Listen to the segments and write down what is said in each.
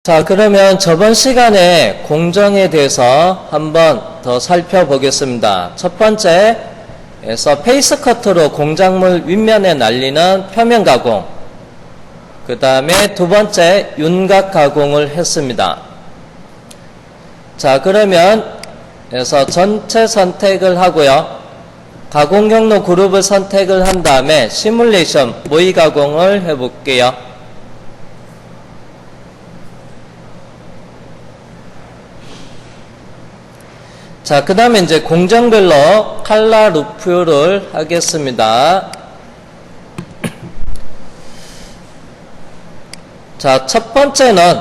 자, 그러면 저번 시간에 공정에 대해서 한번 더 살펴보겠습니다. 첫 번째에서 페이스 커트로 공작물 윗면에 날리는 표면 가공, 그 다음에 두 번째 윤곽 가공을 했습니다. 자, 그러면 그래서 전체 선택을 하고요. 가공 경로 그룹을 선택을 한 다음에 시뮬레이션 모의 가공을 해볼게요. 자, 그 다음에 이제 공정별로 칼라 루프를 하겠습니다. 자, 첫 번째는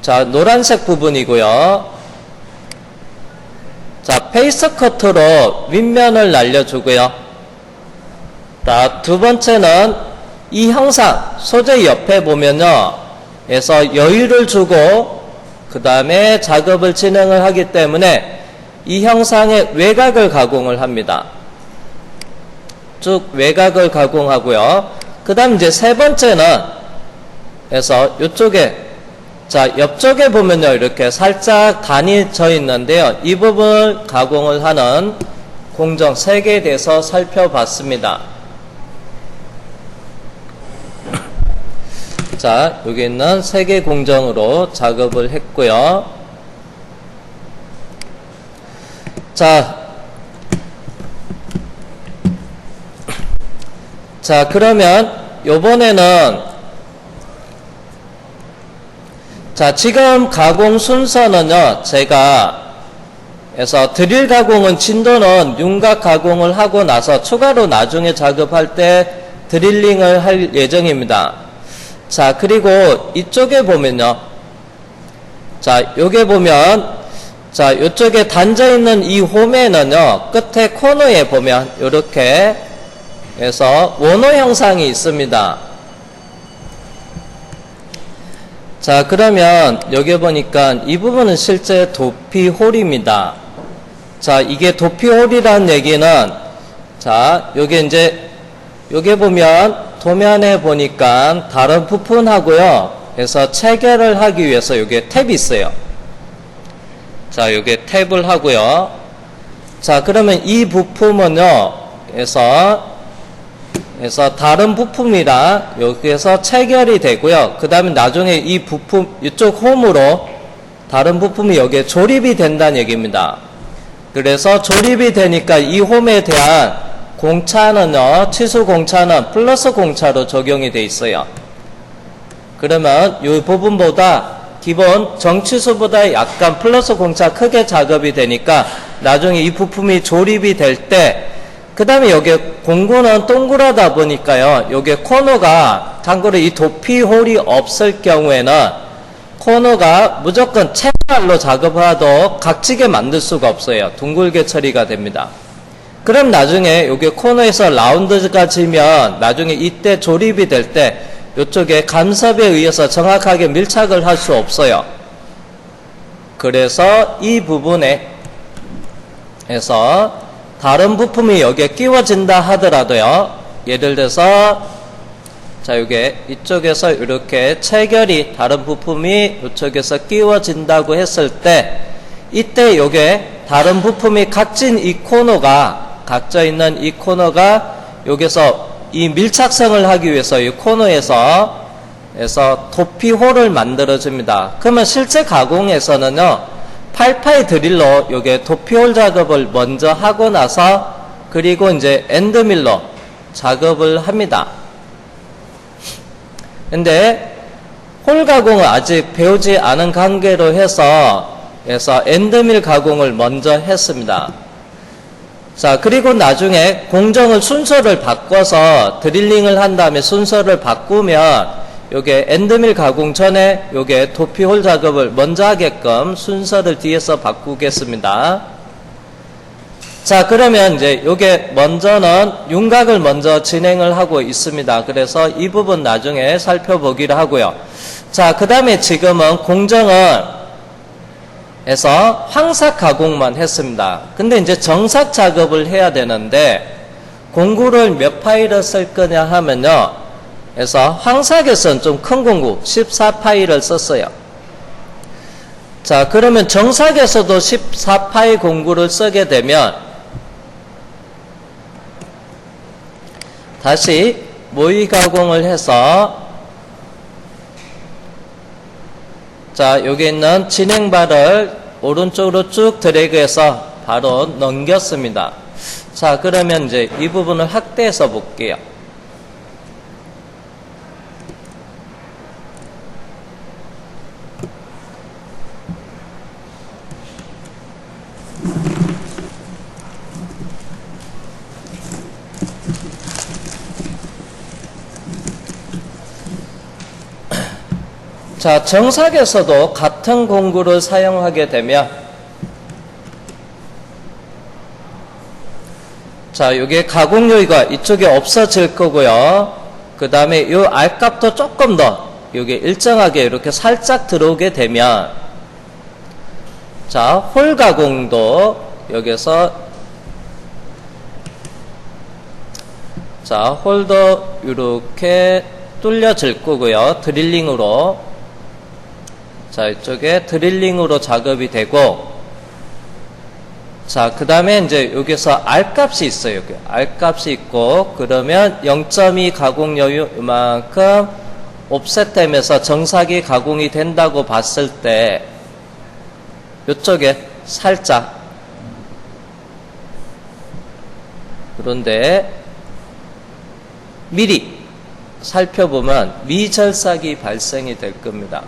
자, 노란색 부분이고요. 자, 페이스 커트로 윗면을 날려주고요. 자, 두 번째는 이 형상, 소재 옆에 보면요. 에서 여유를 주고 그 다음에 작업을 진행을 하기 때문에 이 형상의 외곽을 가공을 합니다. 쭉 외곽을 가공하고요. 그 다음 이제 세 번째는 그래서 이쪽에 자, 옆쪽에 보면요, 이렇게 살짝 단이 져 있는데요. 이 부분을 가공을 하는 공정 3개에 대해서 살펴봤습니다. 자, 여기 있는 3개 공정으로 작업을 했고요. 자, 그러면 요번에는 자, 지금 가공 순서는요, 제가 그래서 드릴 가공은 진도는 윤곽 가공을 하고 나서 추가로 나중에 작업할 때 드릴링을 할 예정입니다. 자, 그리고 이쪽에 보면요. 자, 요게 보면 자, 이쪽에 단져 있는 이 홈에는요, 끝에 코너에 보면 요렇게 해서 원호 형상이 있습니다. 자, 그러면 여기 보니까 이 부분은 실제 도피홀입니다. 자, 이게 도피홀이라는 얘기는 자, 요게 이제 요게 보면 도면에 보니까 다른 부품하고요. 그래서 체결을 하기 위해서 요게 탭이 있어요. 자, 요게 탭을 하고요. 자, 그러면 이 부품은요. 그래서 다른 부품이랑 여기에서 체결이 되고요. 그 다음에 나중에 이 부품, 이쪽 홈으로 다른 부품이 여기에 조립이 된다는 얘기입니다. 그래서 조립이 되니까 이 홈에 대한 공차는요, 치수 공차는 플러스 공차로 적용이 돼 있어요. 그러면 이 부분보다 기본 정치수보다 약간 플러스 공차 크게 작업이 되니까 나중에 이 부품이 조립이 될 때 그 다음에 여기 공구는 동그라다 보니까요. 여기 코너가 참고로 이 도피홀이 없을 경우에는 코너가 무조건 채칼로 작업하도 각지게 만들 수가 없어요. 둥글게 처리가 됩니다. 그럼 나중에 여기 코너에서 라운드가 지면 나중에 이때 조립이 될 때 이쪽에 간섭에 의해서 정확하게 밀착을 할 수 없어요. 그래서 이 부분에 해서 다른 부품이 여기에 끼워진다 하더라도요. 예를 들어서 자, 요게 이쪽에서 이렇게 체결이 다른 부품이 이쪽에서 끼워진다고 했을 때 이때 요게 다른 부품이 각진 이 코너가 각져 있는 이 코너가 여기서 이 밀착성을 하기 위해서 이 코너에서 도피홀을 만들어 줍니다. 그러면 실제 가공에서는요. 8파이 드릴로 요게 도피홀 작업을 먼저 하고 나서 그리고 이제 엔드밀러 작업을 합니다. 근데 홀 가공을 아직 배우지 않은 관계로 해서 엔드밀 가공을 먼저 했습니다. 자, 그리고 나중에 공정을 순서를 바꿔서 드릴링을 한 다음에 순서를 바꾸면 요게 엔드밀 가공 전에 요게 도피홀 작업을 먼저 하게끔 순서를 뒤에서 바꾸겠습니다. 자, 그러면 이제 요게 먼저는 윤곽을 먼저 진행을 하고 있습니다. 그래서 이 부분 나중에 살펴보기로 하고요. 자, 그 다음에 지금은 공정을 해서 황삭 가공만 했습니다. 근데 이제 정삭 작업을 해야 되는데 공구를 몇 파이를 쓸 거냐 하면요. 그래서 황삭에서는 좀 큰 공구 14파이를 썼어요. 자, 그러면 정삭에서도 14파이 공구를 쓰게 되면 다시 모의 가공을 해서 자, 여기 있는 진행바를 오른쪽으로 쭉 드래그해서 바로 넘겼습니다. 자, 그러면 이제 이 부분을 확대해서 볼게요. 자, 정삭에서도 같은 공구를 사용하게 되면 자, 요게 가공 요의가 이쪽에 없어질 거고요. 그 다음에 요 R값도 조금 더 요게 일정하게 이렇게 살짝 들어오게 되면 자, 홀 가공도 여기서 자, 홀도 이렇게 뚫려질 거고요. 드릴링으로 자, 이쪽에 드릴링으로 작업이 되고 자, 그 다음에 이제 여기서 R값이 있어요. 여기 R값이 있고 그러면 0.2 가공 여유 이만큼 옵셋되면서 정삭이 가공이 된다고 봤을 때 이쪽에 살짝 그런데 미리 살펴보면 미절삭이 발생이 될 겁니다.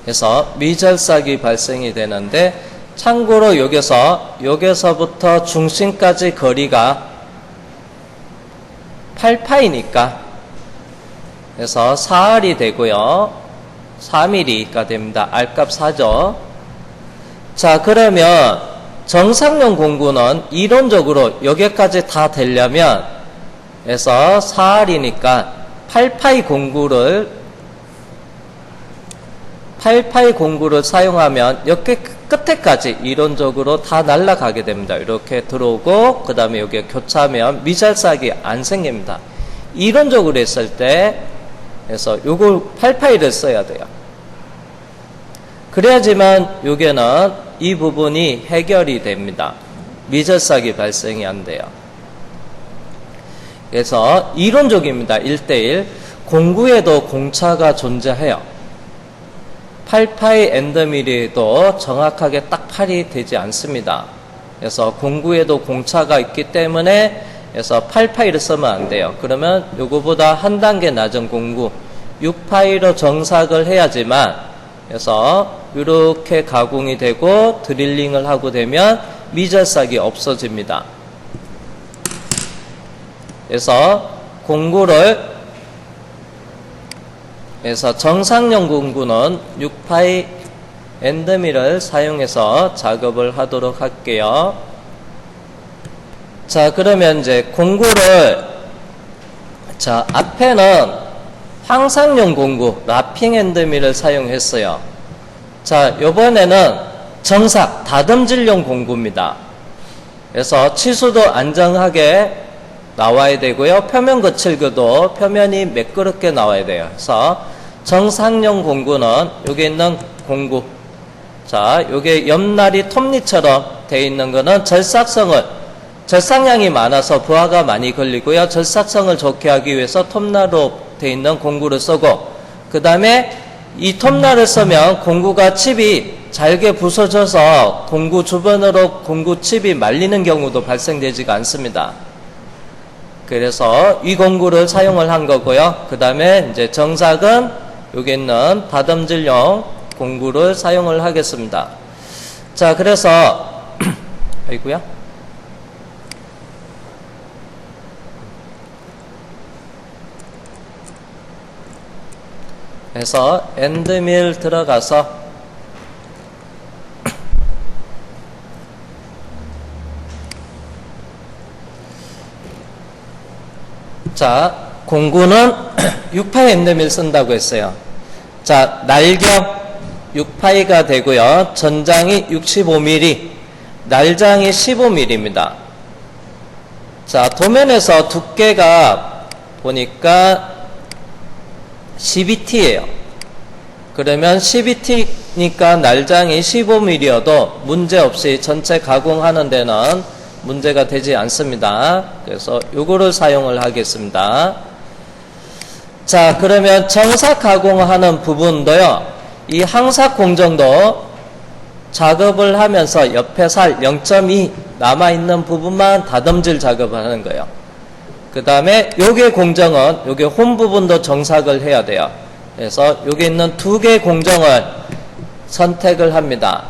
그래서 미절삭이 발생이 되는데 참고로 여기서부터 중심까지 거리가 8파이니까 그래서 4R이 되고요. 4mm가 됩니다. R값 4죠. 자, 그러면 정상용 공구는 이론적으로 여기까지 다 되려면 그래서 4R이니까 8파이 공구를 사용하면 여기 끝에까지 이론적으로 다 날아가게 됩니다. 이렇게 들어오고 그 다음에 여기에 교차하면 미절삭이 안 생깁니다. 이론적으로 했을 때 그래서 요걸 8파이를 써야 돼요. 그래야지만 여기는 이 부분이 해결이 됩니다. 미절삭이 발생이 안 돼요. 그래서 이론적입니다. 1대1 공구에도 공차가 존재해요. 8파이 엔더밀에도 정확하게 딱 8이 되지 않습니다. 그래서 공구에도 공차가 있기 때문에 그래서 8파이를 쓰면 안 돼요. 그러면 요거보다 한 단계 낮은 공구 6파이로 정삭을 해야지만 그래서 이렇게 가공이 되고 드릴링을 하고 되면 미절삭이 없어집니다. 그래서 공구를 그래서 정상용 공구는 6파이 엔드밀을 사용해서 작업을 하도록 할게요. 자, 그러면 이제 공구를 자, 앞에는 황상용 공구 라핑 엔드밀을 사용했어요. 자, 요번에는 정삭 다듬질용 공구입니다. 그래서 치수도 안정하게 나와야 되고요. 표면 거칠기도 표면이 매끄럽게 나와야 돼요. 그래서 정상용 공구는 여기 있는 공구 자, 요게 옆날이 톱니처럼 되어 있는 거는 절삭량이 많아서 부하가 많이 걸리고요. 절삭성을 좋게 하기 위해서 톱날로 되어 있는 공구를 쓰고 그 다음에 이 톱날을 쓰면 공구가 칩이 잘게 부서져서 공구 주변으로 공구 칩이 말리는 경우도 발생되지가 않습니다. 그래서 이 공구를 사용을 한 거고요. 그 다음에 이제 정삭은 여기 있는 다듬질용 공구를 사용을 하겠습니다. 자, 그래서 아이고야. 그래서 엔드밀 들어가서 자, 공구는 6파이 엔드밀 쓴다고 했어요. 자, 날경 6파이가 되고요. 전장이 65mm, 날장이 15mm입니다. 자, 도면에서 두께가 보니까 CBT예요. 그러면 CBT니까 날장이 15mm여도 문제없이 전체 가공하는 데는 문제가 되지 않습니다. 그래서 요거를 사용을 하겠습니다. 자, 그러면 정사 가공하는 부분도요, 이 항삭 공정도 작업을 하면서 옆에 살 0.2 남아있는 부분만 다듬질 작업을 하는 거예요. 그 다음에 요게 공정은 요게 홈 부분도 정삭을 해야 돼요. 그래서 여기 있는 두 개 공정을 선택을 합니다.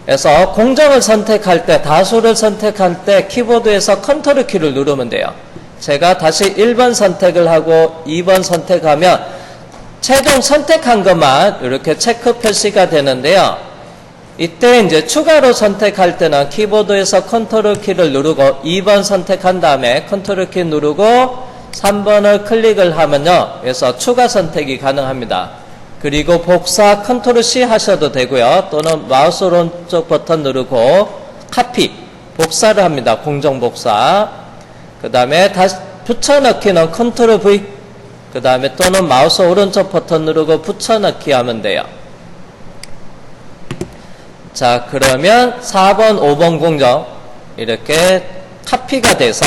그래서 공정을 선택할 때, 다수를 선택할 때 키보드에서 컨트롤 키를 누르면 돼요. 제가 다시 1번 선택을 하고 2번 선택하면 최종 선택한 것만 이렇게 체크 표시가 되는데요. 이때 이제 추가로 선택할 때는 키보드에서 컨트롤 키를 누르고 2번 선택한 다음에 컨트롤 키 누르고 3번을 클릭을 하면요, 그래서 추가 선택이 가능합니다. 그리고 복사 컨트롤 C 하셔도 되고요, 또는 마우스 오른쪽 버튼 누르고 카피, 복사를 합니다. 공정 복사. 그 다음에 다시 붙여넣기는 컨트롤 V, 그 다음에 또는 마우스 오른쪽 버튼 누르고 붙여넣기 하면 돼요. 자, 그러면 4번, 5번 공정 이렇게 카피가 돼서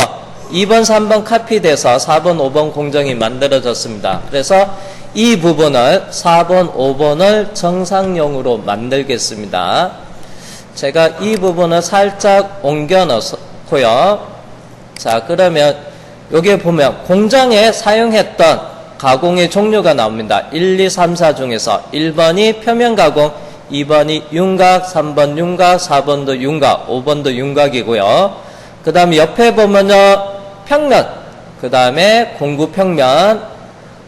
2번, 3번 카피돼서 4번, 5번 공정이 만들어졌습니다. 그래서 이 부분을 4번, 5번을 정상용으로 만들겠습니다. 제가 이 부분을 살짝 옮겨 넣고요. 자, 그러면 여기에 보면 공정에 사용했던 가공의 종류가 나옵니다. 1, 2, 3, 4 중에서 1번이 표면 가공, 2번이 윤곽, 3번 윤곽, 4번도 윤곽, 5번도 윤곽이고요. 그 다음에 옆에 보면요, 평면, 그 다음에 공구 평면,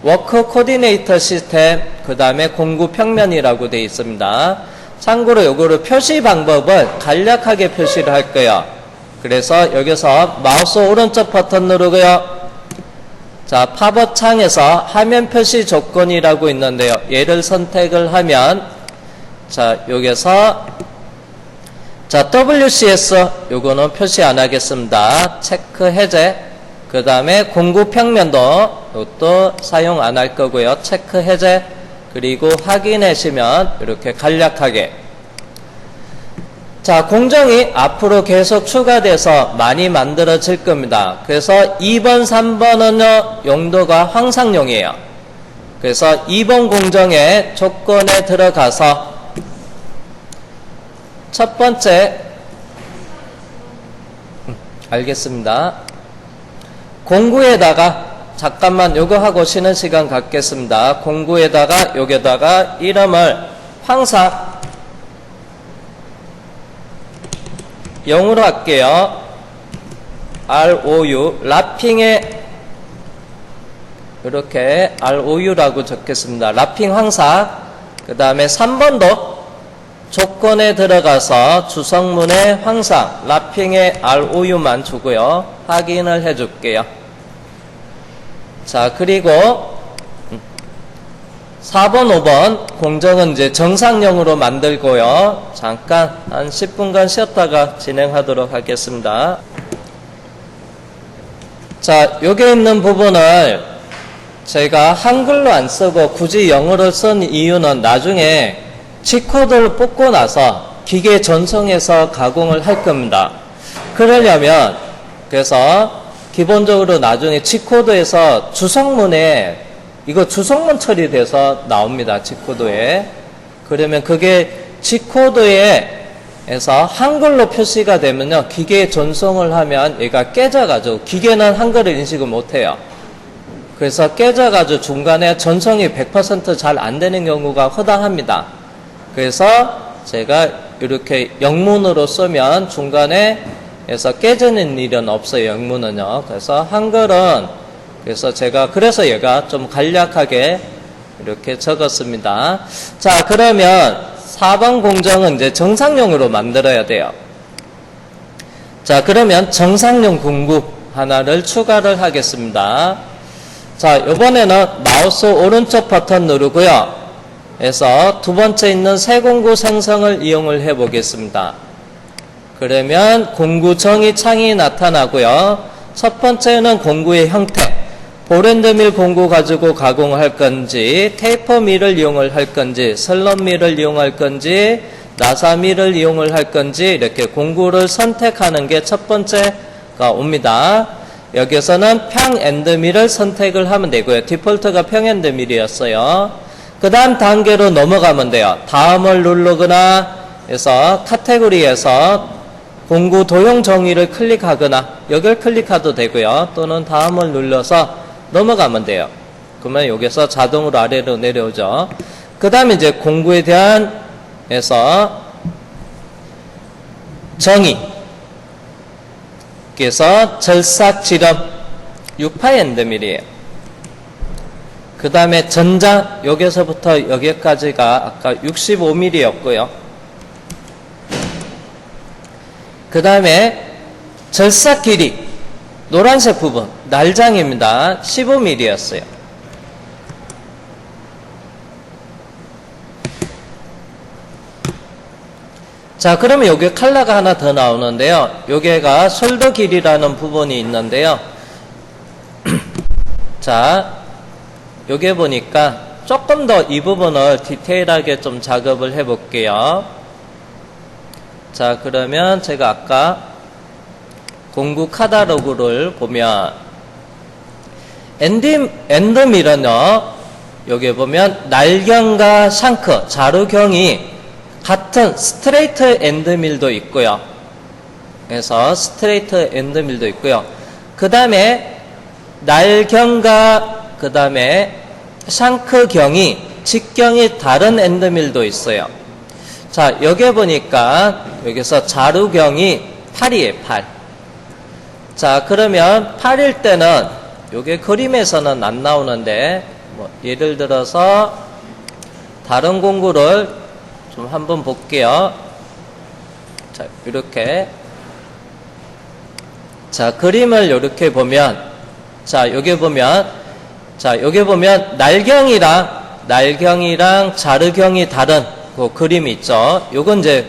워크 코디네이터 시스템, 그 다음에 공구 평면이라고 되어 있습니다. 참고로 요거를 표시 방법을 간략하게 표시를 할 거예요. 그래서 여기서 마우스 오른쪽 버튼 누르고요. 자, 팝업 창에서 화면 표시 조건이라고 있는데요. 얘를 선택을 하면, 자, 여기서, 자, WCS, 요거는 표시 안 하겠습니다. 체크 해제. 그 다음에 공구 평면도 이것도 사용 안 할 거고요. 체크 해제. 그리고 확인하시면 이렇게 간략하게. 자, 공정이 앞으로 계속 추가돼서 많이 만들어질 겁니다. 그래서 2번, 3번은요, 용도가 황상용이에요. 그래서 2번 공정의 조건에 들어가서 첫 번째, 알겠습니다. 공구에다가, 잠깐만 요거 하고 쉬는 시간 갖겠습니다. 공구에다가 여기다가 이름을 황삭 0으로 할게요. ROU, 라핑에 이렇게 ROU라고 적겠습니다. 라핑 황삭. 그 다음에 3번도 조건에 들어가서 주성문의 황삭, 라핑에 ROU만 주고요. 확인을 해줄게요. 자, 그리고 4번, 5번 공정은 이제 정상용으로 만들고요. 잠깐 한 10분간 쉬었다가 진행하도록 하겠습니다. 자, 여기 있는 부분을 제가 한글로 안 쓰고 굳이 영어로 쓴 이유는 나중에 G코드를 뽑고 나서 기계 전송해서 가공을 할 겁니다. 그러려면, 그래서 기본적으로 나중에 G코드에서 주성문에 이거 주성문 처리돼서 나옵니다. G코드에. 그러면 그게 G코드에서 한글로 표시가 되면요, 기계에 전송을 하면 얘가 깨져가지고, 기계는 한글을 인식을 못해요. 그래서 깨져가지고 중간에 전송이 100% 잘 안 되는 경우가 허다합니다. 그래서 제가 이렇게 영문으로 쓰면 중간에 에서 깨지는 일은 없어요. 영문은요. 그래서 한글은, 그래서 제가 그래서 얘가 좀 간략하게 이렇게 적었습니다. 자, 그러면 4번 공정은 이제 정상용으로 만들어야 돼요. 자, 그러면 정상용 공구 하나를 추가를 하겠습니다. 자, 이번에는 마우스 오른쪽 버튼 누르고요. 그래서 두 번째 있는 새 공구 생성을 이용을 해 보겠습니다. 그러면 공구 정의 창이 나타나고요. 첫 번째는 공구의 형태. 볼앤드밀 공구 가지고 가공할 건지, 테이퍼밀을 이용을 할 건지, 슬럼밀을 이용할 건지, 나사밀을 이용을 할 건지 이렇게 공구를 선택하는 게 첫 번째가 옵니다. 여기서는 평앤드밀을 선택을 하면 되고요. 디폴트가 평앤드밀이었어요. 그 다음 단계로 넘어가면 돼요. 다음을 누르거나 해서 카테고리에서 공구 도형 정의를 클릭하거나 여기를 클릭해도 되고요. 또는 다음을 눌러서 넘어가면 돼요. 그러면 여기서 자동으로 아래로 내려오죠. 그 다음에 이제 공구에 대한 해서 정의. 그래서 절삭지름 6파엔드밀이에요. 그 다음에 전장 여기서부터 여기까지가 아까 65mm였고요. 그 다음에 절삭 길이 노란색 부분 날장입니다. 15mm였어요. 자, 그러면 여기 컬러가 하나 더 나오는데요. 여기가 숄더 길이라는 부분이 있는데요. 자, 여기 보니까 조금 더 이 부분을 디테일하게 좀 작업을 해 볼게요. 자, 그러면 제가 아까 공구 카탈로그를 보면 엔드밀은요, 여기 보면 날경과 샹크, 자루경이 같은 스트레이트 엔드밀도 있고요. 그래서 스트레이트 엔드밀도 있고요. 그 다음에 날경과 그 다음에 샹크경이 직경이 다른 엔드밀도 있어요. 자, 여기 보니까 여기서 자루경이 8이에요. 8. 자, 그러면 8일 때는 요게 그림에서는 안 나오는데 뭐 예를 들어서 다른 공구를 좀 한번 볼게요. 자, 이렇게. 자, 그림을 이렇게 보면, 자, 여기 보면, 자, 여기 보면 날경이랑 자르경이 다른 그 그림이 있죠. 요건 이제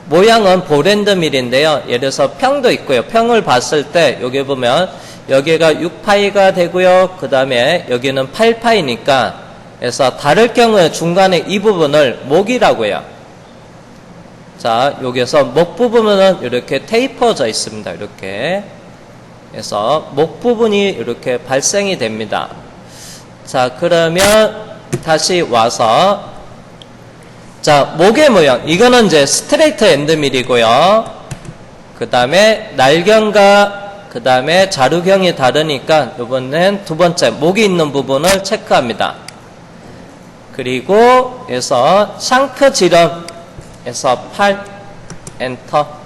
모양은 볼앤드밀인데요. 예를 들어서 평도 있고요. 평을 봤을 때 여기 보면 여기가 6파이가 되고요. 그 다음에 여기는 8파이니까 그래서 다를 경우에 중간에 이 부분을 목이라고 해요. 자, 여기서 목 부분은 이렇게 테이퍼져 있습니다. 이렇게. 그래서 목 부분이 이렇게 발생이 됩니다. 자, 그러면 다시 와서 자, 목의 모양. 이거는 이제 스트레이트 엔드밀이고요. 그 다음에 날경과 그 다음에 자루경이 다르니까 이번엔 두 번째 목이 있는 부분을 체크합니다. 그리고 해서 샹크 지름에서 8 엔터.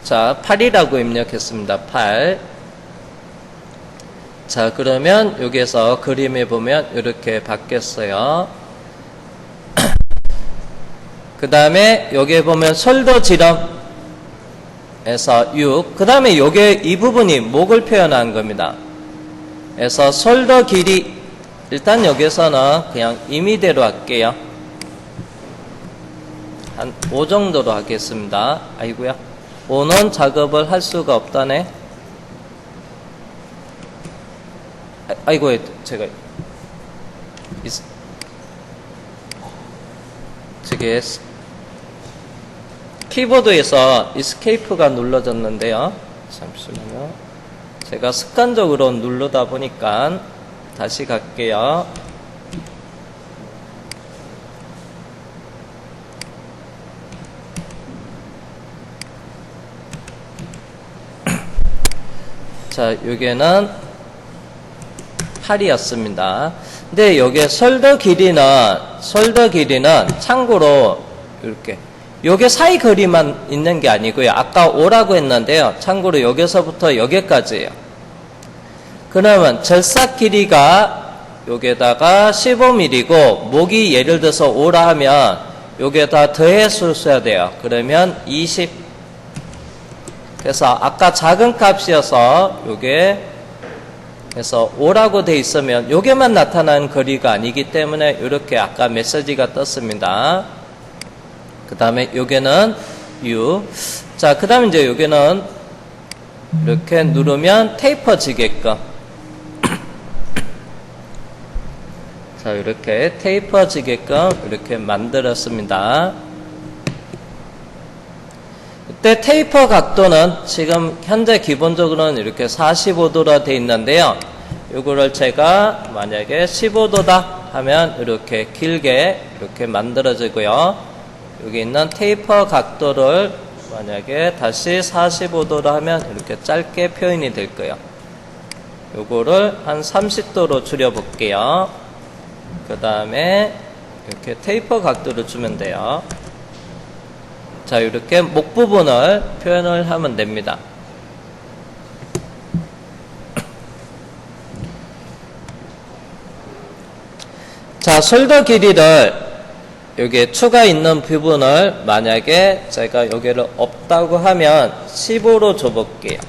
자, 8이라고 입력했습니다. 8. 자, 그러면 여기에서 그림에 보면 이렇게 바뀌었어요. 그 다음에 여기에 보면 숄더 지름에서 6. 그 다음에 요게 이 부분이 목을 표현한 겁니다. 그래서 숄더 길이 일단 여기서는 그냥 임의대로 할게요. 한 5 정도로 하겠습니다. 아이고야. 5는 작업을 할 수가 없다네. 아이고, 제가 저게 키보드에서 이스케이프가 눌러졌는데요. 잠시만요. 제가 습관적으로 누르다 보니까 다시 갈게요. 자, 여기는 8이었습니다. 근데 여기에 숄더 길이는 참고로 이렇게 요게 사이 거리만 있는 게 아니고요. 아까 5라고 했는데요. 참고로 여기서부터 여기까지예요. 그러면 절삭 길이가 여기에다가 15mm고 목이 예를 들어서 5라 하면 여기에다 더해서 써야 돼요. 그러면 20. 그래서 아까 작은 값이어서 요게 그래서 5라고 돼 있으면 요게만 나타나는 거리가 아니기 때문에 이렇게 아까 메시지가 떴습니다. 그 다음에 요게는 U. 자, 그 다음에 이제 요게는 이렇게 누르면 테이퍼지게끔. 자, 이렇게 테이퍼지게끔 이렇게 만들었습니다. 이때 테이퍼 각도는 지금 현재 기본적으로는 이렇게 45도라 되어 있는데요. 이거를 제가 만약에 15도다 하면 이렇게 길게 이렇게 만들어지고요. 여기 있는 테이퍼 각도를 만약에 다시 45도로 하면 이렇게 짧게 표현이 될 거예요. 요거를 한 30도로 줄여 볼게요. 그 다음에 이렇게 테이퍼 각도를 주면 돼요. 자, 이렇게 목 부분을 표현을 하면 됩니다. 자, 숄더 길이를 여기에 추가 있는 부분을 만약에 제가 여기를 없다고 하면 15로 줘볼게요.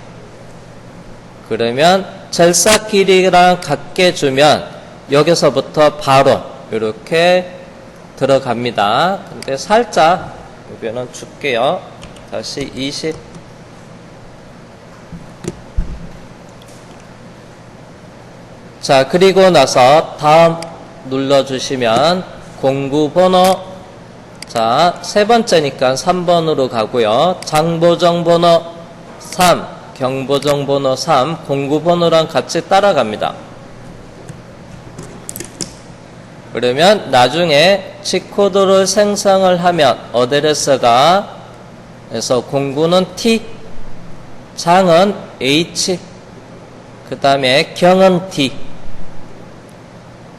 그러면 절삭 길이랑 같게 주면 여기서부터 바로 이렇게 들어갑니다. 근데 살짝 여기는 줄게요. 다시 20. 자, 그리고 나서 다음 눌러주시면 공구번호, 자, 세 번째니까 3번으로 가고요. 장보정번호 3, 경보정번호 3, 공구번호랑 같이 따라갑니다. 그러면 나중에 G코드를 생성을 하면 어드레스가 그래서 공구는 T, 장은 H, 그 다음에 경은 D,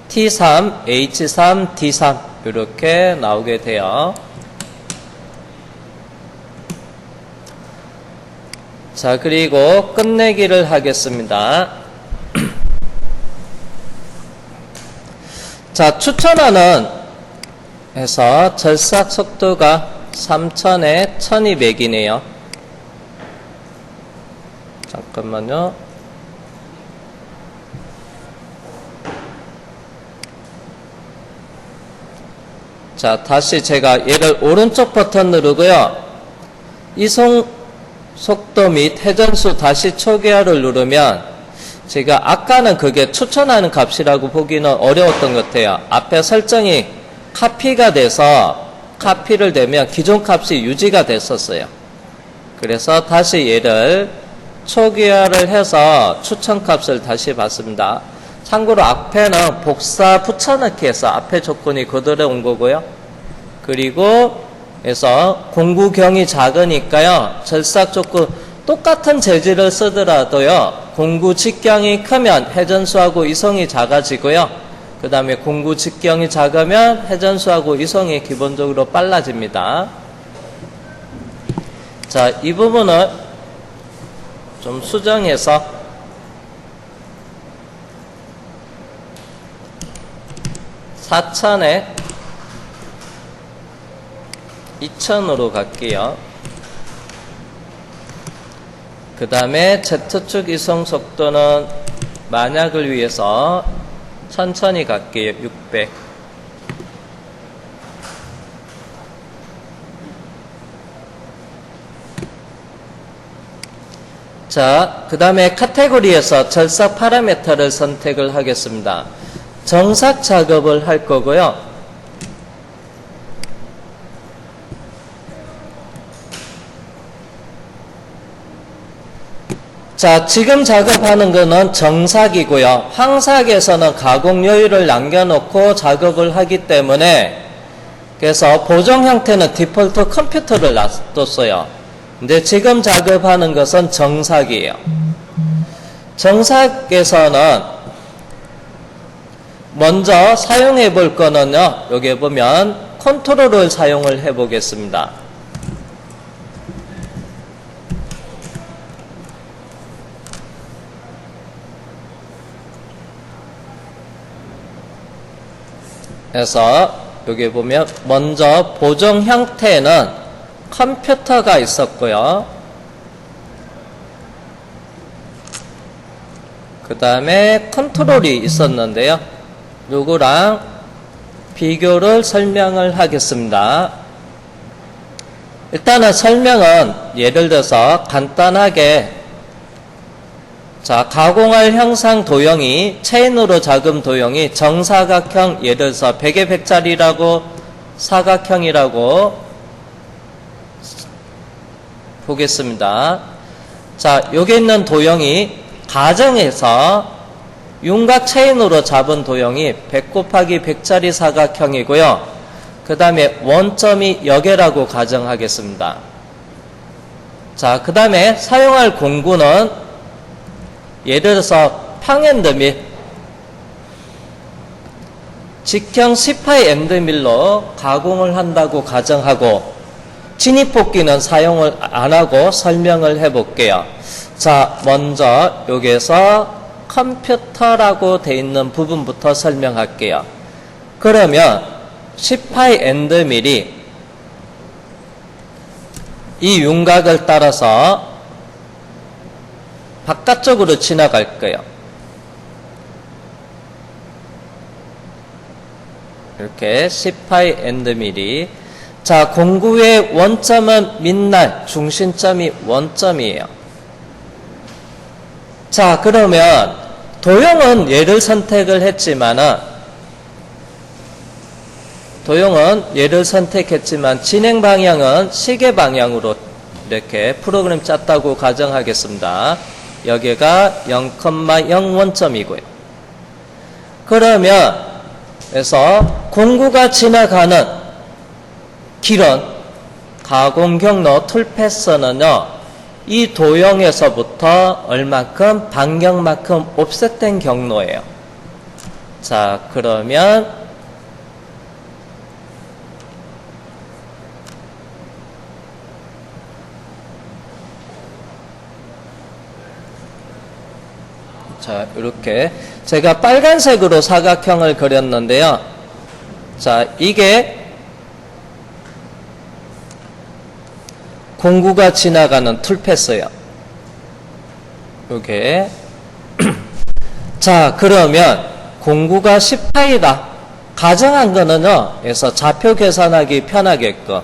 T3, H3, D3 이렇게 나오게 돼요. 자, 그리고 끝내기를 하겠습니다. 자, 추천하는 해서 절삭 속도가 3000에 1200이네요. 잠깐만요. 자, 다시 제가 얘를 오른쪽 버튼 누르고요. 이송 속도 및 회전수 다시 초기화를 누르면 제가 아까는 그게 추천하는 값이라고 보기는 어려웠던 것 같아요. 앞에 설정이 카피가 돼서 카피를 되면 기존 값이 유지가 됐었어요. 그래서 다시 얘를 초기화를 해서 추천 값을 다시 봤습니다. 참고로 앞에는 복사 붙여넣기 해서 앞에 조건이 그대로 온 거고요. 그리고 해서 공구경이 작으니까요. 절삭 조건 똑같은 재질을 쓰더라도요. 공구 직경이 크면 회전수하고 이송이 작아지고요. 그 다음에 공구 직경이 작으면 회전수하고 이송이 기본적으로 빨라집니다. 자, 이 부분을 좀 수정해서 4000에 2000으로 갈게요. 그 다음에 Z축 이송 속도는 만약을 위해서 천천히 갈게요. 600. 자, 그 다음에 카테고리에서 절삭 파라미터를 선택을 하겠습니다. 정삭 작업을 할 거고요. 자, 지금 작업하는 거는 정삭이고요. 황삭에서는 가공 여유를 남겨놓고 작업을 하기 때문에 그래서 보정 형태는 디폴트 컴퓨터를 놔뒀어요. 근데 지금 작업하는 것은 정삭이에요. 정삭에서는 먼저 사용해 볼 거는요. 여기 보면 컨트롤을 사용을 해 보겠습니다. 그래서 여기 보면 먼저 보정 형태는 컴퓨터가 있었고요. 그 다음에 컨트롤이 있었는데요. 요거랑 비교를 설명을 하겠습니다. 일단은 설명은 예를 들어서 간단하게 자, 가공할 형상 도형이 체인으로 작은 도형이 정사각형 예를 들어서 100의 100짜리라고 사각형이라고 보겠습니다. 자, 여기 있는 도형이 가정에서 윤곽 체인으로 잡은 도형이 100 곱하기 100짜리 사각형이고요. 그 다음에 원점이 여기라고 가정하겠습니다. 자, 그 다음에 사용할 공구는 예를 들어서 평엔드 밀, 직형 10파이 엔드밀로 가공을 한다고 가정하고 진입폭기는 사용을 안 하고 설명을 해 볼게요. 자, 먼저 여기에서 컴퓨터라고 돼 있는 부분부터 설명할게요. 그러면 10파이 엔드밀이 이 윤곽을 따라서 바깥쪽으로 지나갈 거예요. 이렇게 10파이 엔드밀이 자, 공구의 원점은 민날, 중심점이 원점이에요. 자, 그러면 도형은 얘를 선택을 했지만 진행 방향은 시계 방향으로 이렇게 프로그램 짰다고 가정하겠습니다. 여기가 0,0 원점이고요. 그러면 그래서 공구가 지나가는 길은 가공 경로 툴패스는요, 이 도형에서부터 얼마큼 반경만큼 옵셋된 경로예요. 자, 그러면 자, 이렇게 제가 빨간색으로 사각형을 그렸는데요. 자, 이게 공구가 지나가는 툴패스예요. 요게 자, 그러면 공구가 10파이다 가정한 거는요, 그래서 좌표 계산하기 편하게끔.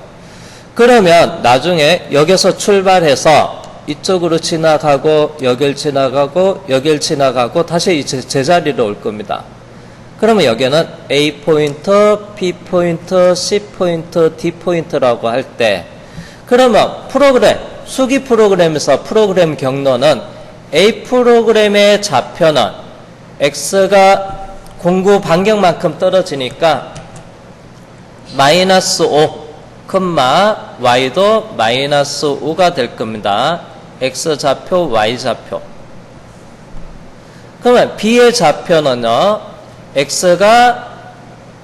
그러면 나중에 여기서 출발해서 이쪽으로 지나가고 여길 지나가고 다시 이 제자리로 올 겁니다. 그러면 여기는 A 포인트, B 포인트, C 포인트, D 포인트라고 할 때, 그러면 수기 프로그램에서 프로그램 경로는 A 프로그램의 좌표는 X가 공구 반경만큼 떨어지니까 -5, Y도 -5가 될 겁니다. X 좌표, Y 좌표. 그러면 B의 좌표는요, X가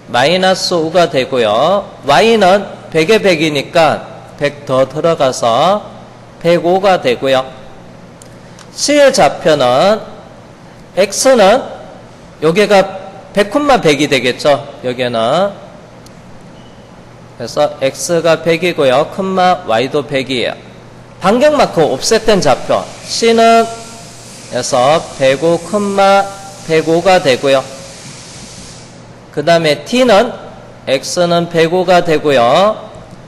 -5가 되고요. Y는 100에 100이니까 100 더 들어가서 105가 되고요. C의 좌표는 X는 여기가 100,100이 되겠죠. 여기는. 그래서 X가 100이고요. Y도 100이에요. 반경만큼 옵셋된 좌표. C는 그래서 105, 105가 되고요. 그 다음에 T는 X는 105가 되고요.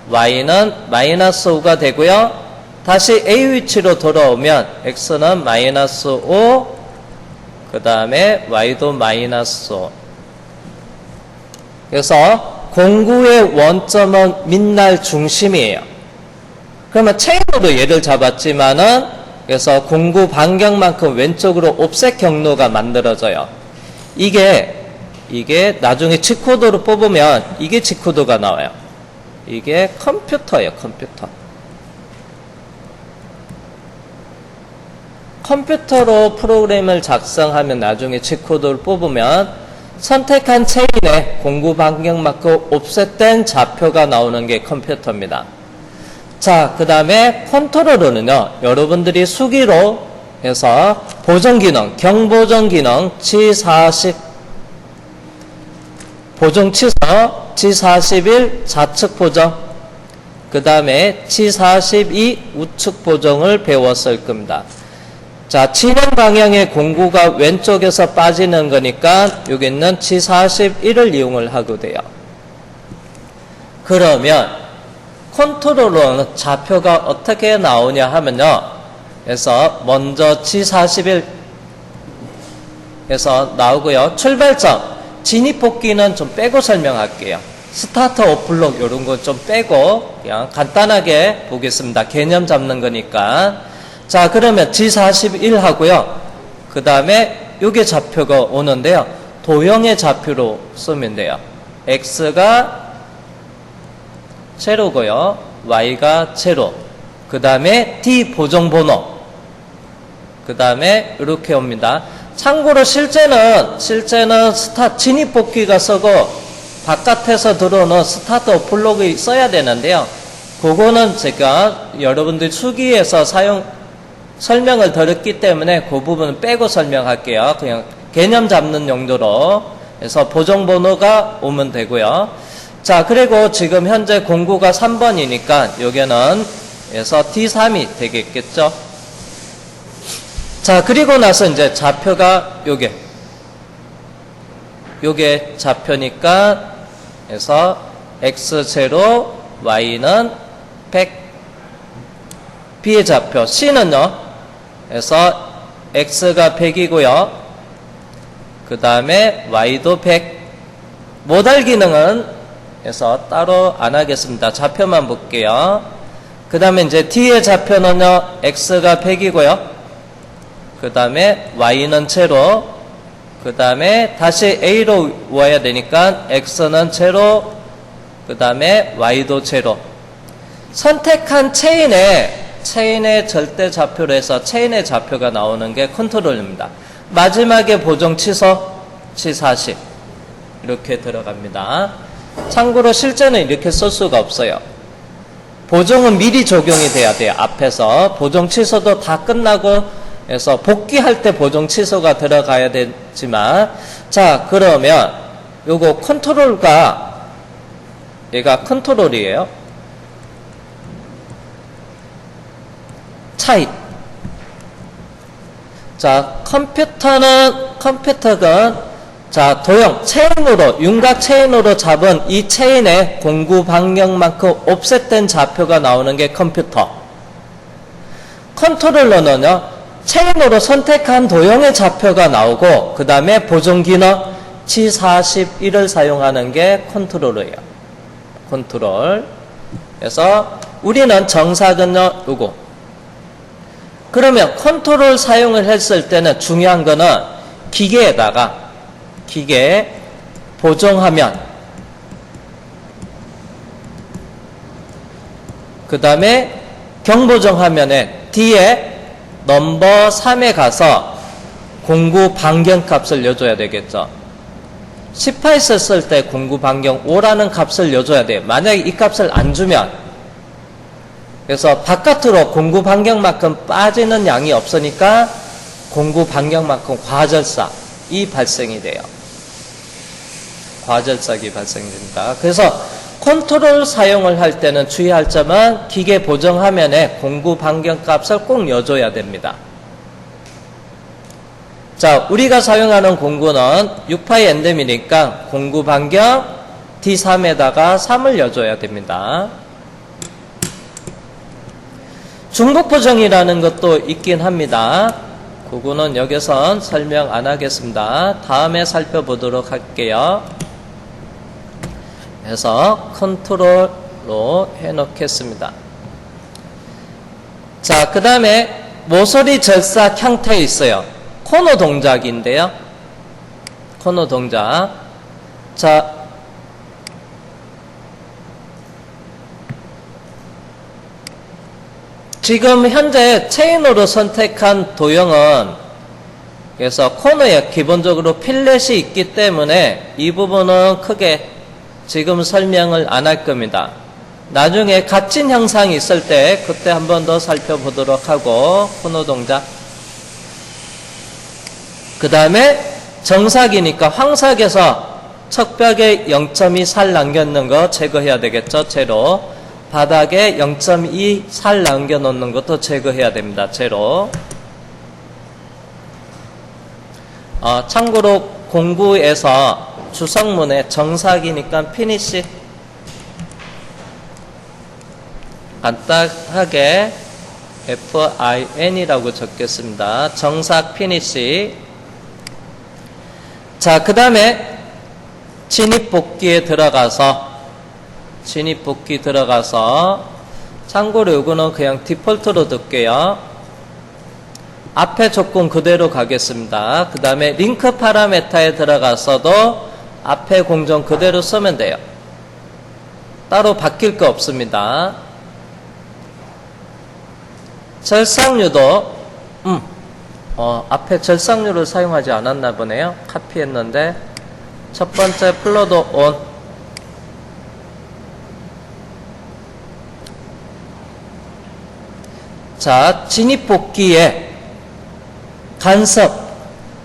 Y는 -5가 되고요. 다시 A 위치로 돌아오면 X는 -5, 그 다음에 Y도 -5. 그래서 공구의 원점은 민날 중심이에요. 그러면 체인으로 얘를 잡았지만은, 그래서 공구 반경만큼 왼쪽으로 옵셋 경로가 만들어져요. 이게 나중에 G코드로 뽑으면 이게 G코드가 나와요. 이게 컴퓨터예요, 컴퓨터. 컴퓨터로 프로그램을 작성하면 나중에 G코드를 뽑으면 선택한 체인에 공구 반경만큼 옵셋된 좌표가 나오는 게 컴퓨터입니다. 자, 그 다음에 컨트롤러는요, 여러분들이 수기로 해서 보정기능, 경보정기능 G40, 보정 취소, G41 좌측 보정, 그 다음에 G42 우측 보정을 배웠을 겁니다. 자, 진행 방향의 공구가 왼쪽에서 빠지는 거니까 여기는 G41을 이용을 하게 돼요. 그러면 컨트롤러는 좌표가 어떻게 나오냐 하면요. 그래서 먼저 G41에서 나오고요. 출발점, 진입복귀는 좀 빼고 설명할게요. 스타트 오플록 이런 거 좀 빼고 그냥 간단하게 보겠습니다. 개념 잡는 거니까. 자, 그러면 G41 하고요. 그 다음에 요게 좌표가 오는데요. 도형의 좌표로 쓰면 돼요. X가 제로고요. Y가 제로. 그 다음에 D 보정번호. 그 다음에 이렇게 옵니다. 참고로 실제는 진입 복귀가 쓰고 바깥에서 들어오는 스타트 오플록이 써야 되는데요. 그거는 제가 여러분들 수기에서 설명을 드렸기 때문에 그 부분은 빼고 설명할게요. 그냥 개념 잡는 용도로 해서 보정번호가 오면 되고요. 자, 그리고 지금 현재 공구가 3번이니까 여기는 그래서 D3이 되겠겠죠. 자, 그리고 나서 이제 좌표가 요게 좌표니까 그래서 X0, Y는 100, B의 좌표, C는요, 그래서 X가 100이고요. 그 다음에 Y도 100. 모달 기능은 그래서 따로 안 하겠습니다. 좌표만 볼게요. 그 다음에 이제 D의 좌표는요, X가 100이고요. 그 다음에 Y는 제로. 그 다음에 다시 A로 와야 되니까 X는 제로. 그 다음에 Y도 제로. 선택한 체인의 절대 좌표로 해서 체인의 좌표가 나오는 게 컨트롤입니다. 마지막에 보정 취소, G40. 이렇게 들어갑니다. 참고로 실제는 이렇게 쓸 수가 없어요. 보정은 미리 적용이 돼야 돼요. 앞에서 보정 취소도 다 끝나고 해서 복귀할 때 보정 취소가 들어가야 되지만, 자, 그러면 요거 컨트롤가 얘가 컨트롤이에요. 차이. 자, 컴퓨터가 자, 도형, 체인으로, 윤곽 체인으로 잡은 이 체인의 공구 반경만큼 옵셋된 좌표가 나오는 게 컴퓨터. 컨트롤러는요, 체인으로 선택한 도형의 좌표가 나오고, 그 다음에 보정기능 G41을 사용하는 게 컨트롤러예요. 컨트롤. 그래서 우리는 정사근요, 요거. 그러면 컨트롤 사용을 했을 때는 중요한 거는 기계 보정화면, 그 다음에 경보정 화면에 뒤에 넘버 3에 가서 공구 반경 값을 넣어줘야 되겠죠. 18 썼을 때 공구 반경 5라는 값을 넣어줘야 돼요. 만약에 이 값을 안 주면, 그래서 바깥으로 공구 반경만큼 빠지는 양이 없으니까 공구 반경만큼 과절삭이 발생이 돼요. 과절삭이 발생됩니다. 그래서 컨트롤 사용을 할 때는 주의할 점은 기계 보정 화면에 공구 반경 값을 꼭 넣어줘야 됩니다. 자, 우리가 사용하는 공구는 6파이 엔덤이니까 공구 반경 D3에다가 3을 넣어줘야 됩니다. 중복 보정이라는 것도 있긴 합니다. 그거는 여기선 설명 안 하겠습니다. 다음에 살펴보도록 할게요. 그래서 컨트롤로 해놓겠습니다. 자, 그 다음에 모서리 절삭 형태에 있어요. 코너 동작인데요. 코너 동작. 자, 지금 현재 체인으로 선택한 도형은 그래서 코너에 기본적으로 필렛이 있기 때문에 이 부분은 크게 지금 설명을 안 할 겁니다. 나중에 갇힌 형상이 있을 때 그때 한 번 더 살펴보도록 하고, 코너 동작. 그 다음에 정삭이니까 황삭에서 척벽에 0.2 살 남겨놓는 거 제거해야 되겠죠. 제로. 바닥에 0.2 살 남겨놓는 것도 제거해야 됩니다. 제로. 참고로 공부에서 주성문에 정사기니까 피니시 간단하게 FIN이라고 적겠습니다. 정삭 피니시. 자, 그 다음에 진입복귀에 들어가서 참고로 이거는 그냥 디폴트로 둘게요. 앞에 조건 그대로 가겠습니다. 그 다음에 링크 파라메타에 들어가서도 앞에 공정 그대로 쓰면 돼요. 따로 바뀔 거 없습니다. 절삭류도 앞에 절삭류를 사용하지 않았나 보네요. 카피했는데 첫 번째 플로도 온. 자, 진입복귀에 간섭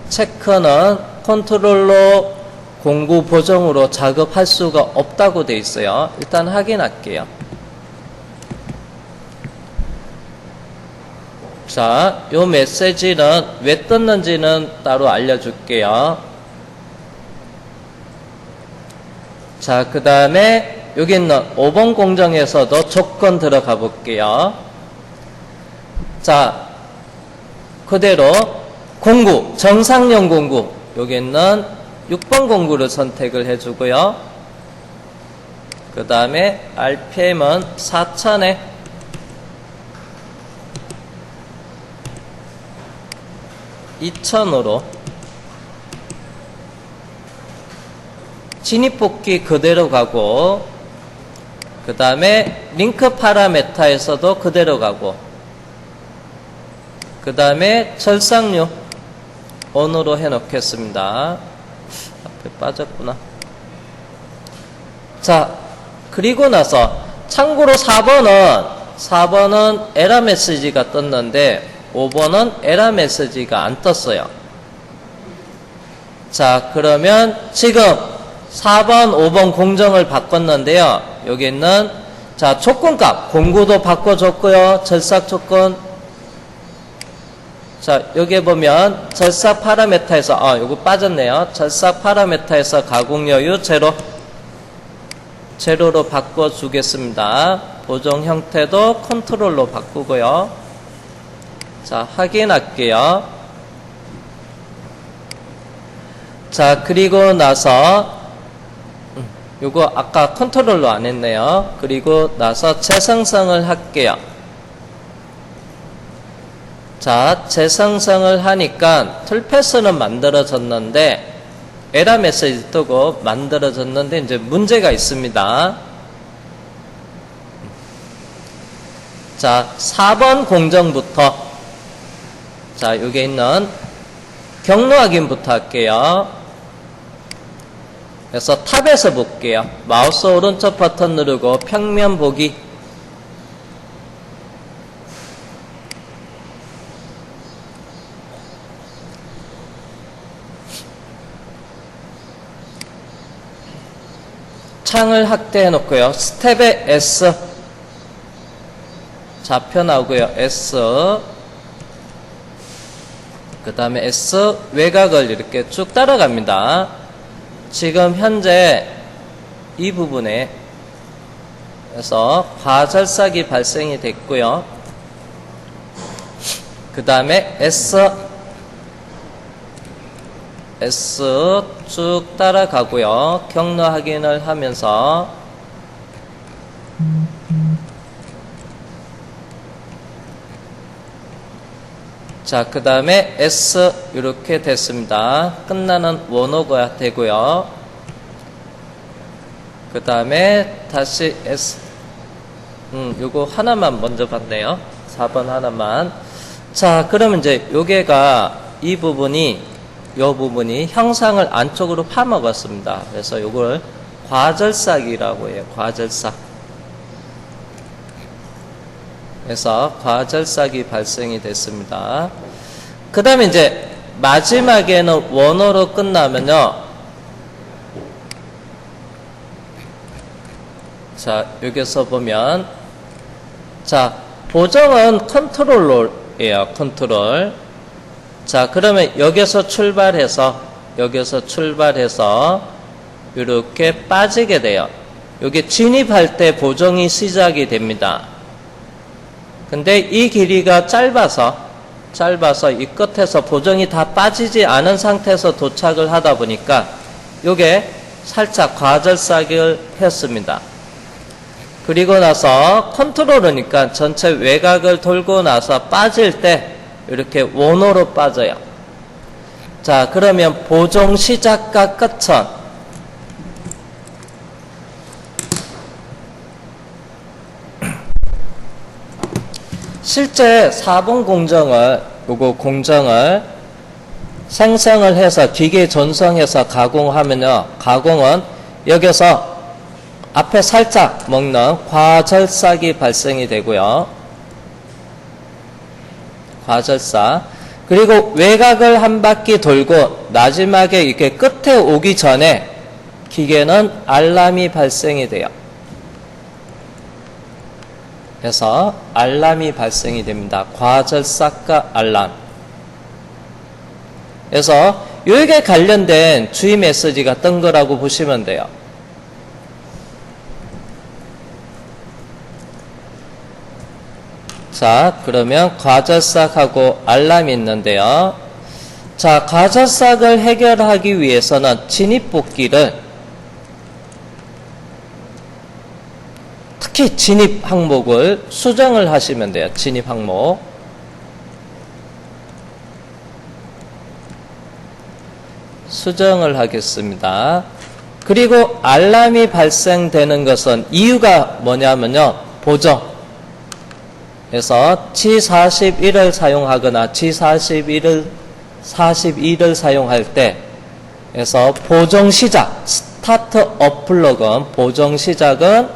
체크는 컨트롤러 공구 보정으로 작업할 수가 없다고 되어 있어요. 일단 확인할게요. 자, 요 메시지는 왜 떴는지는 따로 알려줄게요. 자, 그 다음에 여기 있는 5번 공정에서도 조건 들어가 볼게요. 자, 그대로 공구, 정상용 공구, 여기 있는 6번 공구를 선택을 해주고요. 그 다음에 RPM은 4000에 2000으로 진입복귀 그대로 가고, 그 다음에 링크 파라메타에서도 그대로 가고, 그 다음에 절삭류 ON으로 해놓겠습니다. 앞에 빠졌구나. 자, 그리고 나서 참고로 4번은 에러 메시지가 떴는데 5번은 에러 메시지가 안 떴어요. 자, 그러면 지금 4번, 5번 공정을 바꿨는데요. 여기 있는 자, 조건값 공구도 바꿔줬고요. 절삭 조건. 자, 여기에 보면 절삭 파라메타에서 요거 빠졌네요. 절삭 파라메타에서 가공 여유 제로로 바꿔주겠습니다. 보정 형태도 컨트롤로 바꾸고요. 자, 확인할게요. 자, 그리고 나서 요거 아까 컨트롤로 안 했네요. 그리고 나서 재생성을 할게요. 자, 재생성을 하니까 툴패스는 만들어졌는데 에러 메시지 뜨고 만들어졌는데 이제 문제가 있습니다. 자, 4번 공정부터 자, 여기 있는 경로 확인부터 할게요. 그래서 탑에서 볼게요. 마우스 오른쪽 버튼 누르고 평면 보기. 창을 확대해 놓고요. 스텝에 S 좌표 나오고요. S 그 다음에 S 외곽을 이렇게 쭉 따라갑니다. 지금 현재 이 부분에 그래서 과절삭이 발생이 됐고요. 그 다음에 S 쭉 따라가고요. 경로 확인을 하면서 자, 그 다음에 S 이렇게 됐습니다. 끝나는 원호가 되고요. 그 다음에 다시 S 요거 하나만 먼저 봤네요. 4번 하나만. 자, 그러면 이제 요게가 이 부분이 형상을 안쪽으로 파먹었습니다. 그래서 요걸 과절삭이라고 해요. 과절삭. 그래서 과절삭이 발생이 됐습니다. 그 다음에 이제 마지막에는 원어로 끝나면요. 자, 여기서 보면 자, 보정은 컨트롤러예요. 컨트롤. 자, 그러면 여기서 출발해서 이렇게 빠지게 돼요. 여기 진입할 때 보정이 시작이 됩니다. 근데 이 길이가 짧아서 이 끝에서 보정이 다 빠지지 않은 상태에서 도착을 하다 보니까 요게 살짝 과절삭을 했습니다. 그리고 나서 컨트롤이니까 전체 외곽을 돌고 나서 빠질 때 이렇게 원호로 빠져요. 자, 그러면 보정 시작과 끝은 실제 4번 공정을 생성을 해서 기계 전송해서 가공하면요, 가공은 여기서 앞에 살짝 먹는 과절삭이 발생이 되고요. 과절삭. 그리고 외곽을 한 바퀴 돌고 마지막에 이렇게 끝에 오기 전에 기계는 알람이 발생이 돼요. 그래서 알람이 발생이 됩니다. 과절삭과 알람. 그래서 여기에 관련된 주의 메시지가 뜬 거라고 보시면 돼요. 자, 그러면 과절삭하고 알람이 있는데요. 자, 과절삭을 해결하기 위해서는 진입복귀를, 특히 진입 항목을 수정을 하시면 돼요. 진입 항목. 수정을 하겠습니다. 그리고 알람이 발생되는 것은 이유가 뭐냐면요, 보정. 그래서 G41을 사용하거나 G42를 사용할 때, 그래서 보정 시작, 스타트 업 블록은, 보정 시작은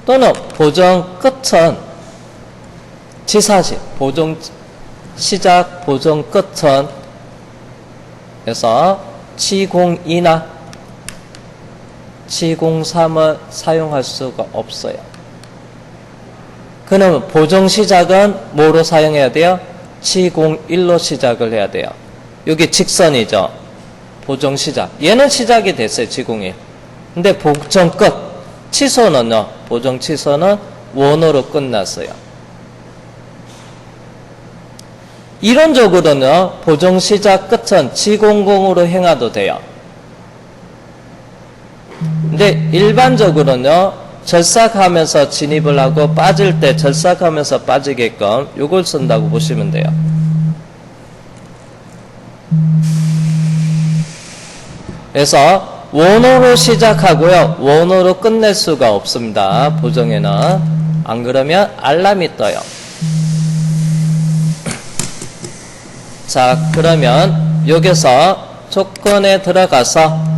또는 보정 끝은 G40, 보정 시작, 보정 끝은, 그래서 G02나 G03을 사용할 수가 없어요. 그러면 보정 시작은 뭐로 사용해야 돼요? G01로 시작을 해야 돼요. 여기 직선이죠. 보정 시작. 얘는 시작이 됐어요. G01. 근데 보정 끝. 취소는요. 보정 취소는 원호로 끝났어요. 이론적으로는요. 보정 시작 끝은 G00으로 행해도 돼요. 근데 일반적으로는요, 절삭하면서 진입을 하고 빠질 때 절삭하면서 빠지게끔 요걸 쓴다고 보시면 돼요. 그래서 원호로 시작하고요, 원호로 끝낼 수가 없습니다. 보정에는. 안 그러면 알람이 떠요. 자, 그러면 여기서 조건에 들어가서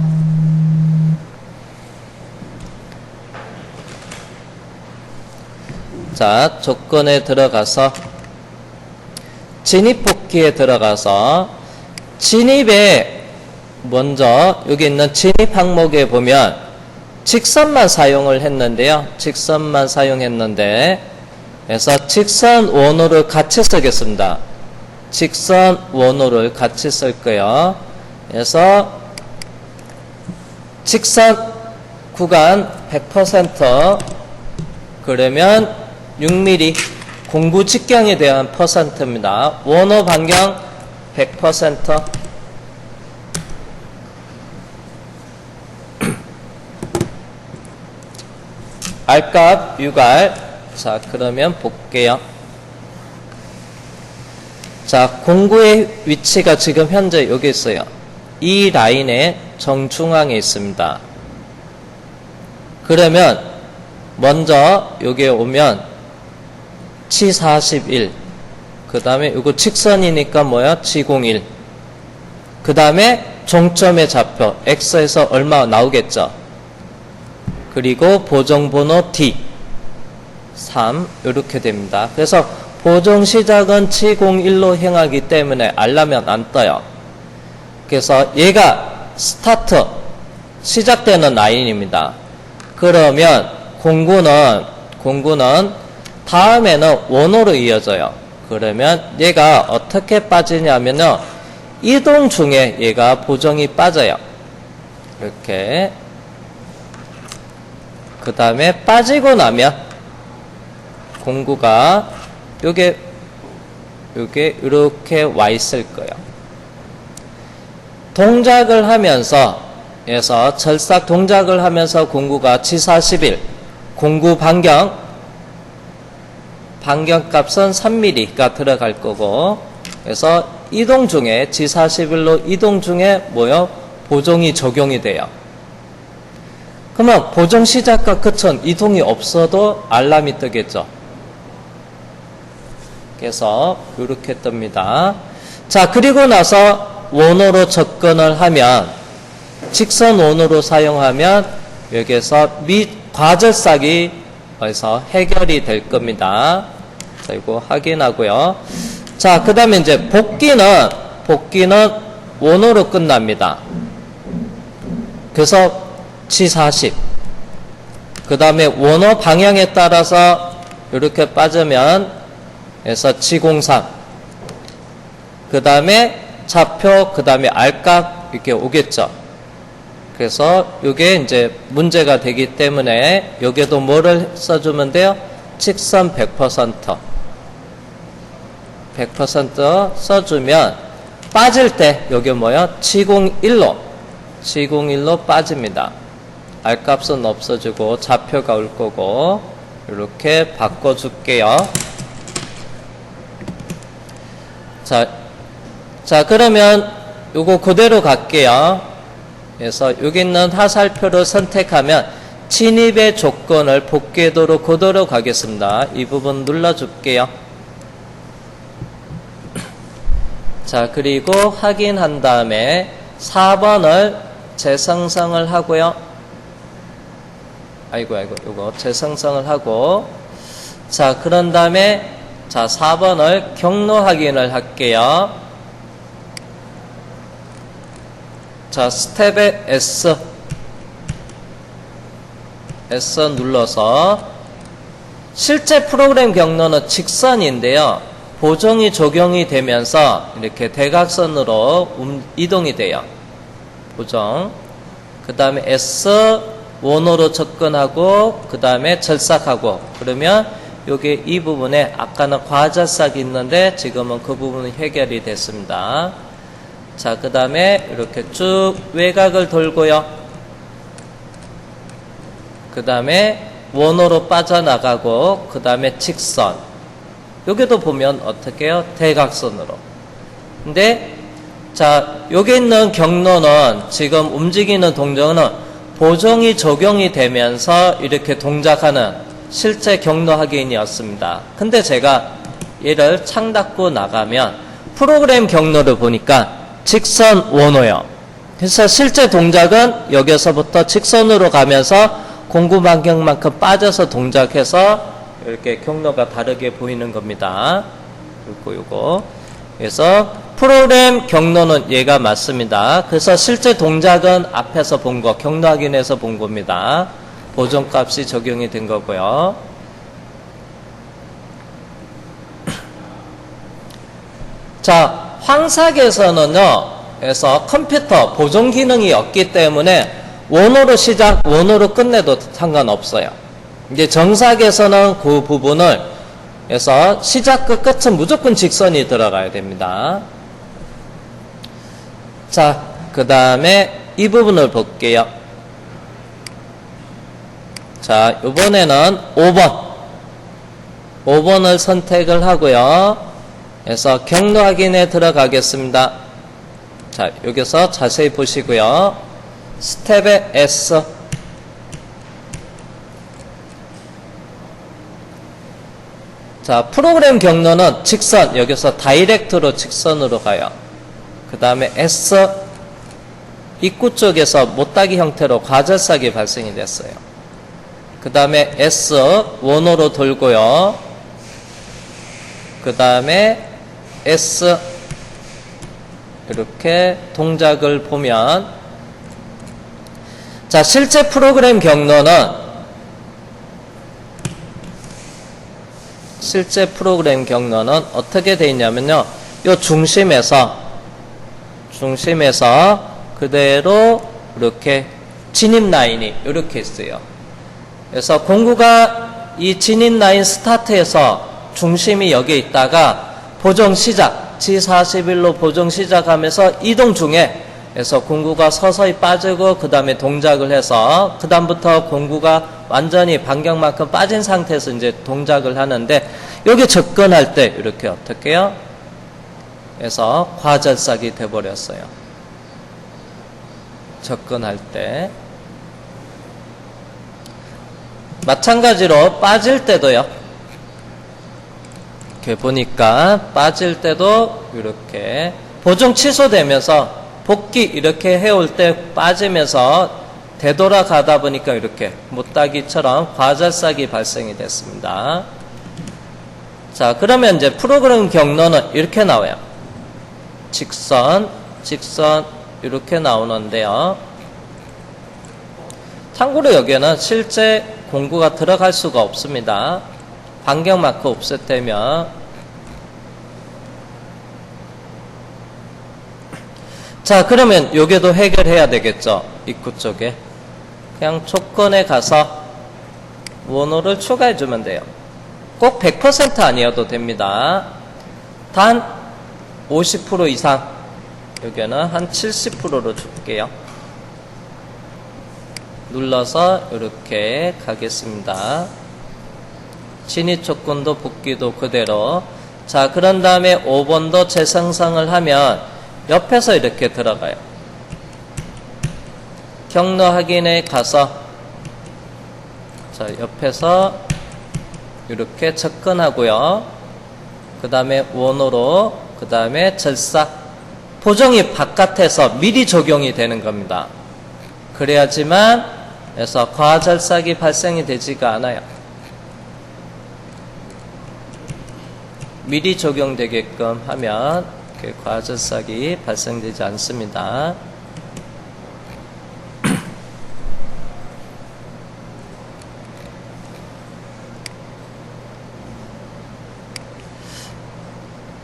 자, 조건에 들어가서 진입복귀에 들어가서 진입에 먼저 여기 있는 진입 항목에 보면 직선만 사용을 했는데요. 직선만 사용했는데 그래서 직선 원호를 같이 쓰겠습니다. 직선 원호를 같이 쓸 거예요. 그래서 직선 구간 100% 그러면 6mm 공부 직경에 대한 퍼센트입니다. 원호 반경 100% R값 6R. 자, 그러면 볼게요. 자, 공구의 위치가 지금 현재 여기 있어요. 이 라인의 정중앙에 있습니다. 그러면 먼저 여기에 오면 G41, 그 다음에 이거 직선이니까 뭐야? G01, 그 다음에 종점의 좌표 X에서 얼마 나오겠죠? 그리고 보정번호 D 3 이렇게 됩니다. 그래서 보정 시작은 G01로 행하기 때문에 알람이 안 떠요. 그래서 얘가 스타트 시작되는 라인입니다. 그러면 공구는 다음에는 원호로 이어져요. 그러면 얘가 어떻게 빠지냐면요. 이동 중에 얘가 보정이 빠져요. 이렇게. 그 다음에 빠지고 나면 공구가 요게 이렇게 와 있을 거예요. 동작을 하면서 철삭 동작을 하면서 공구가 G41 공구 반경값은 3mm가 들어갈 거고, 그래서 이동 중에 G41로 이동 중에 보정이 적용이 돼요. 그러면 보정 시작과 끝은 이동이 없어도 알람이 뜨겠죠. 그래서 이렇게 뜹니다. 자, 그리고 나서 원호로 접근을 하면, 직선 원호로 사용하면 여기에서 과절삭이 해결이 될 겁니다. 자, 이거 확인하고요. 자, 그 다음에 이제 복귀는 원호로 끝납니다. 그래서 G40. 그 다음에 원호 방향에 따라서 이렇게 빠지면, 그래서 G03. 그 다음에 좌표, 그 다음에 R값 이렇게 오겠죠. 그래서 이게 이제 문제가 되기 때문에 여기에도 뭐를 써주면 돼요? 직선 100%. 100% 써주면 빠질 때 여기 G01로 빠집니다. R값은 없어지고 좌표가 올 거고, 이렇게 바꿔줄게요. 자, 그러면 요거 그대로 갈게요. 그래서 여기 있는 화살표를 선택하면 진입의 조건을 복귀도로 그대로 가겠습니다. 이 부분 눌러줄게요. 자, 그리고 확인한 다음에 4번을 재생성을 하고요. 요거 재생성을 하고, 자, 그런 다음에 4번을 경로 확인을 할게요. 자, 스텝에 S 눌러서, 실제 프로그램 경로는 직선인데요. 보정이 적용이 되면서 이렇게 대각선으로 이동이 돼요. 보정. 그 다음에 S 원호로 접근하고, 그 다음에 절삭하고, 그러면 여기 이 부분에 아까는 과절삭이 있는데 지금은 그 부분이 해결이 됐습니다. 자, 그 다음에 이렇게 쭉 외곽을 돌고요. 그 다음에 원호로 빠져나가고, 그 다음에 직선. 여기도 보면 어떻게 해요? 대각선으로. 근데, 자, 여기 있는 경로는 지금 움직이는 동작은 보정이 적용이 되면서 이렇게 동작하는 실제 경로 확인이었습니다. 근데 제가 얘를 창 닫고 나가면 프로그램 경로를 보니까 직선 원호요. 그래서 실제 동작은 여기서부터 직선으로 가면서 공구 반경만큼 빠져서 동작해서 이렇게 경로가 다르게 보이는 겁니다. 요거. 그래서 프로그램 경로는 얘가 맞습니다. 그래서 실제 동작은 앞에서 본 거, 경로 확인해서 본 겁니다. 보정값이 적용이 된 거고요. 자, 황삭에서는요, 그래서 컴퓨터 보정 기능이 없기 때문에 원호로 시작, 원호로 끝내도 상관없어요. 이제 정삭에서는 그 부분을 해서 시작과 끝은 무조건 직선이 들어가야 됩니다. 자, 그 다음에 이 부분을 볼게요. 자, 이번에는 5번을 선택을 하고요. 그래서 경로 확인에 들어가겠습니다. 자, 여기서 자세히 보시고요. 스텝에 S. 자, 프로그램 경로는 직선, 여기서 다이렉트로 직선으로 가요. 그 다음에 S 입구 쪽에서 못따기 형태로 과절삭이 발생이 됐어요. 그 다음에 S 원호로 돌고요. 그 다음에 S 이렇게 동작을 보면, 자, 실제 프로그램 경로는 실제 프로그램 경로는 어떻게 되어 있냐면요. 요 중심에서 그대로 이렇게 진입 라인이 이렇게 있어요. 그래서 공구가 이 진입 라인 스타트에서 중심이 여기에 있다가 보정 시작, G41로 보정 시작하면서 이동 중에 그래서 공구가 서서히 빠지고 그 다음에 동작을 해서 그 다음부터 공구가 완전히 반경만큼 빠진 상태에서 이제 동작을 하는데 여기 접근할 때 이렇게 어떻게 해요? 그래서 과절삭이 돼버렸어요. 접근할 때 마찬가지로 빠질 때도요. 이렇게 보니까 빠질 때도 이렇게 보정 취소되면서 복귀 이렇게 해올 때 빠지면서 되돌아가다 보니까 이렇게 못따기처럼 과절삭이 발생이 됐습니다. 자, 그러면 이제 프로그램 경로는 이렇게 나와요. 직선 이렇게 나오는데요. 참고로 여기에는 실제 공구가 들어갈 수가 없습니다. 반경 마크 옵셋되면 자, 그러면 여기도 해결해야 되겠죠. 입구 쪽에 그냥 조건에 가서 원호를 추가해 주면 돼요. 꼭 100% 아니어도 됩니다. 단 50% 이상, 여기는 한 70%로 줄게요. 눌러서 이렇게 가겠습니다. 진입 조건도 복귀도 그대로. 자, 그런 다음에 5번도 재생성을 하면 옆에서 이렇게 들어가요. 경로 확인에 가서 자, 옆에서 이렇게 접근하고요. 그 다음에 원호로, 그 다음에 절삭. 보정이 바깥에서 미리 적용이 되는 겁니다. 그래야지만 그래서 과절삭이 발생이 되지가 않아요. 미리 적용되게끔 하면 과절삭이 발생되지 않습니다.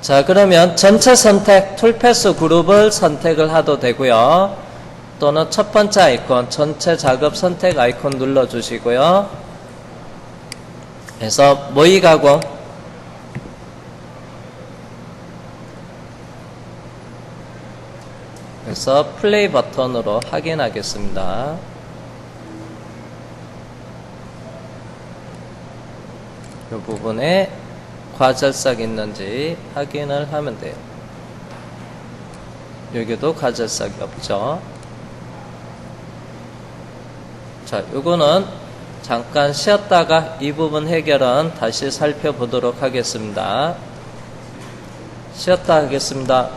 자, 그러면 전체 선택, 툴패스 그룹을 선택을 하도 되고요. 또는 첫 번째 아이콘, 전체 작업 선택 아이콘 눌러주시고요. 그래서 모의 가공, 그래서 플레이 버튼으로 확인하겠습니다. 이 부분에 과절삭 있는지 확인을 하면 돼요. 여기도 과절삭이 없죠. 자, 요거는 잠깐 쉬었다가 이 부분 해결은 다시 살펴보도록 하겠습니다. 쉬었다 하겠습니다.